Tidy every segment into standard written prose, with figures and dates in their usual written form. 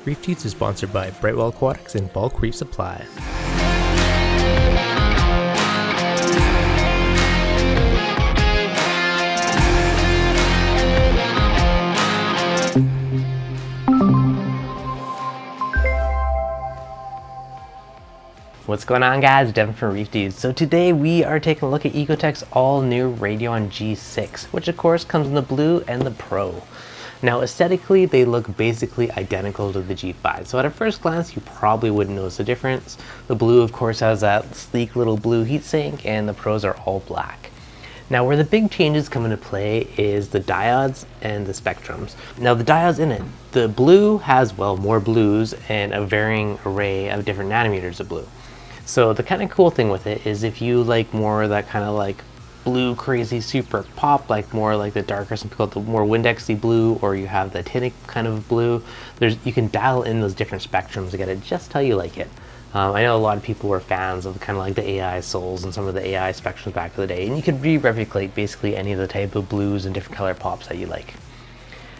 ReefDudes is sponsored by Brightwell Aquatics and Bulk Reef Supply. What's going on, guys? Devin from ReefDudes. So today we are taking a look at Ecotech's all new Radion G6, which of course comes in the blue and the Pro. Now aesthetically, they look basically identical to the G5. So at a first glance, you probably wouldn't notice a difference. The blue, of course, has that sleek little blue heatsink, and the Pros are all black. Now where the big changes come into play is the diodes and the spectrums. Now the diodes in it, the blue has, well, more blues and a varying array of different nanometers of blue. So the kind of cool thing with it is if you like more of that kind of like blue crazy super pop, like more like the darker, some people call it the more Windexy blue, or you have the tinnic kind of blue, you can dial in those different spectrums to get it just how you like it. I know a lot of people were fans of kind of like the AI souls and some of the AI spectrums back in the day, and you could re-replicate basically any of the type of blues and different color pops that you like.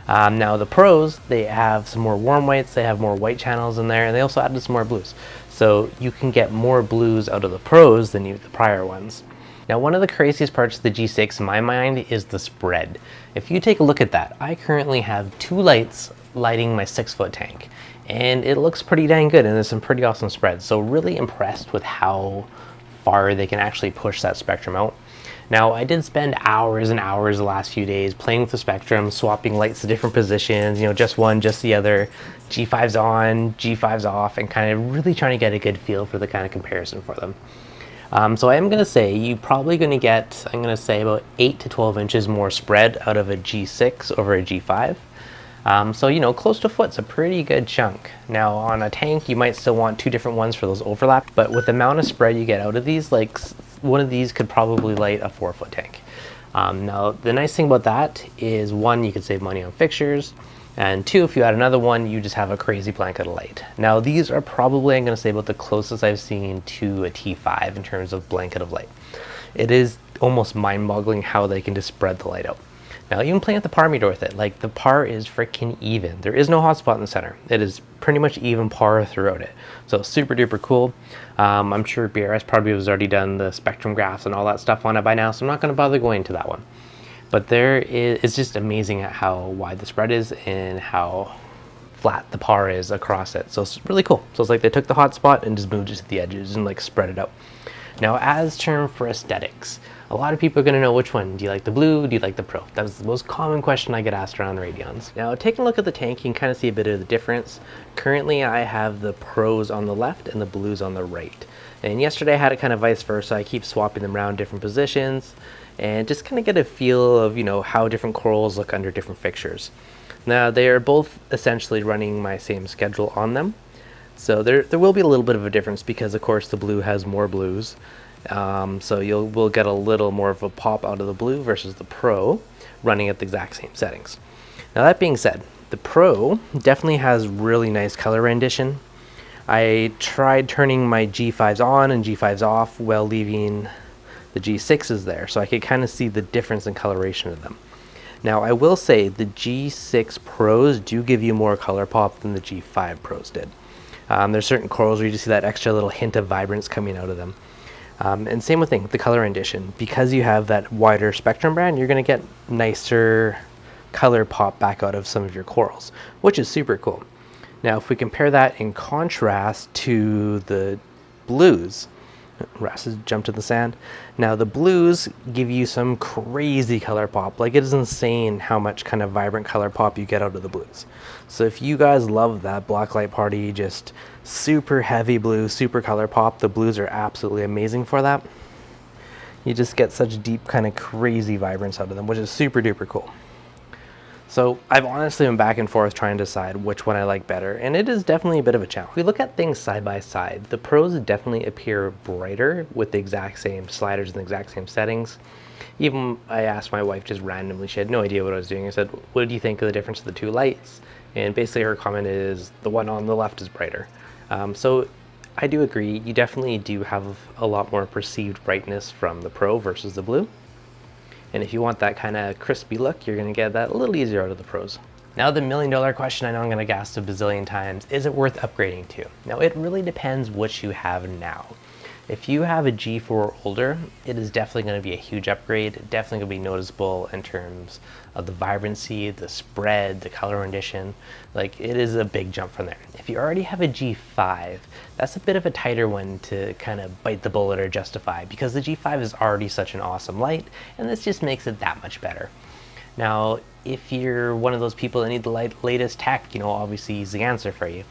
Now the Pros, they have some more warm whites, they have more white channels in there, and they also added some more blues. So you can get more blues out of the Pros than the prior ones. Now one of the craziest parts of the G6 in my mind is the spread. If you take a look at that, I currently have 2 lights lighting my 6-foot tank, and it looks pretty dang good, and there's some pretty awesome spreads. So really impressed with how far they can actually push that spectrum out. Now I did spend hours and hours the last few days playing with the spectrum, swapping lights to different positions, just one, just the other, G5's on, G5's off, and kind of really trying to get a good feel for the kind of comparison for them. So I am going to say you're probably going to get, I'm going to say about 8 to 12 inches more spread out of a G6 over a G5. So close to a foot's a pretty good chunk. Now on a tank you might still want 2 different ones for those overlap, but with the amount of spread you get out of these, like one of these could probably light a 4-foot tank. Now the nice thing about that is, 1, you could save money on fixtures, and 2, if you add another one, you just have a crazy blanket of light. Now these are probably, I'm going to say, about the closest I've seen to a T5 in terms of blanket of light. It is almost mind-boggling how they can just spread the light out. Now even playing with the par meter with it, like the par is freaking even. There is no hotspot in the center. It is pretty much even par throughout it. So super duper cool. I'm sure BRS probably has already done the spectrum graphs and all that stuff on it by now, so I'm not going to bother going into that one. But it's just amazing at how wide the spread is and how flat the par is across it. So it's really cool. So it's like they took the hotspot and just moved it to the edges and like spread it out. Now as term for aesthetics, a lot of people are going to know which one. Do you like the blue? Do you like the Pro? That is the most common question I get asked around Radions. Now taking a look at the tank, you can kind of see a bit of the difference. Currently I have the Pros on the left and the blues on the right. And yesterday I had it kind of vice versa. I keep swapping them around different positions and just kind of get a feel of how different corals look under different fixtures. Now they are both essentially running my same schedule on them. So there will be a little bit of a difference because of course the blue has more blues. So we'll get a little more of a pop out of the blue versus the Pro running at the exact same settings. Now that being said, the Pro definitely has really nice color rendition. I tried turning my G5s on and G5s off while leaving the G6s there, so I could kind of see the difference in coloration of them. Now I will say the G6 Pros do give you more color pop than the G5 Pros did. There's certain corals where you just see that extra little hint of vibrance coming out of them. And same with the color rendition. Because you have that wider spectrum band, you're going to get nicer color pop back out of some of your corals, which is super cool. Now if we compare that in contrast to the blues, Ras has jumped in the sand. Now the blues give you some crazy color pop. Like it is insane how much kind of vibrant color pop you get out of the blues. So if you guys love that blacklight party, just super heavy blue, super color pop, the blues are absolutely amazing for that. You just get such deep kind of crazy vibrance out of them, which is super duper cool. So I've honestly been back and forth trying to decide which one I like better, and it is definitely a bit of a challenge. If we look at things side by side, the Pros definitely appear brighter with the exact same sliders and the exact same settings. Even I asked my wife just randomly, she had no idea what I was doing. I said, what do you think of the difference of the 2 lights? And basically her comment is, the one on the left is brighter. So I do agree, you definitely do have a lot more perceived brightness from the Pro versus the blue. And if you want that kind of crispy look, you're going to get that a little easier out of the Pros. Now the $1,000,000 question I know I'm going to get asked a bazillion times, is it worth upgrading to? Now it really depends what you have now. If you have a G4 or older, it is definitely going to be a huge upgrade, definitely going to be noticeable in terms of the vibrancy, the spread, the color rendition. Like, it is a big jump from there. If you already have a G5, that's a bit of a tighter one to kind of bite the bullet or justify, because the G5 is already such an awesome light, and this just makes it that much better. Now, if you're one of those people that need the latest tech, you know, obviously he's the answer for you.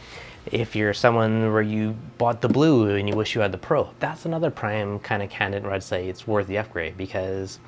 If you're someone where you bought the blue and you wish you had the Pro, that's another prime kind of candidate where I'd say it's worth the upgrade, because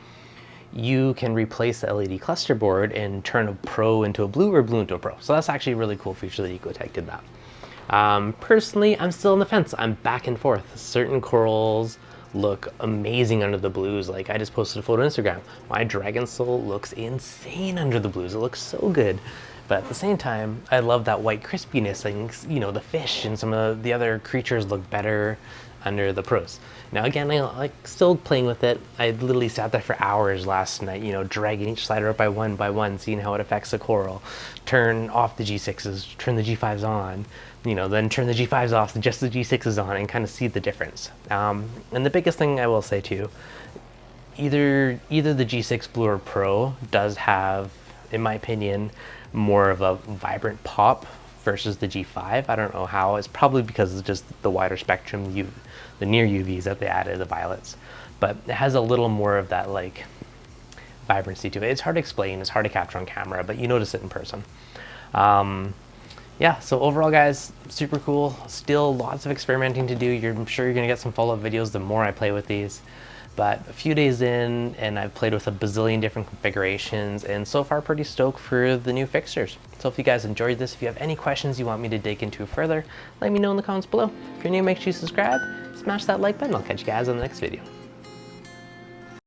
you can replace the LED cluster board and turn a Pro into a blue or blue into a Pro. So that's actually a really cool feature that Ecotech did that. Personally, I'm still on the fence. I'm back and forth. Certain corals look amazing under the blues. Like, I just posted a photo on Instagram. My Dragon Soul looks insane under the blues. It looks so good. But at the same time, I love that white crispiness. And, you know, the fish and some of the other creatures look better under the Pros. Now again, I like still playing with it. I literally sat there for hours last night, you know, dragging each slider up by one, seeing how it affects the coral. Turn off the G6s, turn the G5s on, you know, then turn the G5s off, just the G6s on, and kind of see the difference. And the biggest thing I will say too, either the G6 Blue or Pro does have, in my opinion, more of a vibrant pop versus the G5. I don't know how. It's probably because it's just the wider spectrum, the near UVs that they added, the violets. But it has a little more of that like vibrancy to it. It's hard to explain, it's hard to capture on camera, but you notice it in person. Yeah, so overall guys, super cool. Still lots of experimenting to do. I'm sure you're gonna get some follow-up videos the more I play with these. But a few days in, and I've played with a bazillion different configurations, and so far pretty stoked for the new fixtures. So if you guys enjoyed this, if you have any questions you want me to dig into further, let me know in the comments below. If you're new, make sure you subscribe, smash that like button. I'll catch you guys on the next video.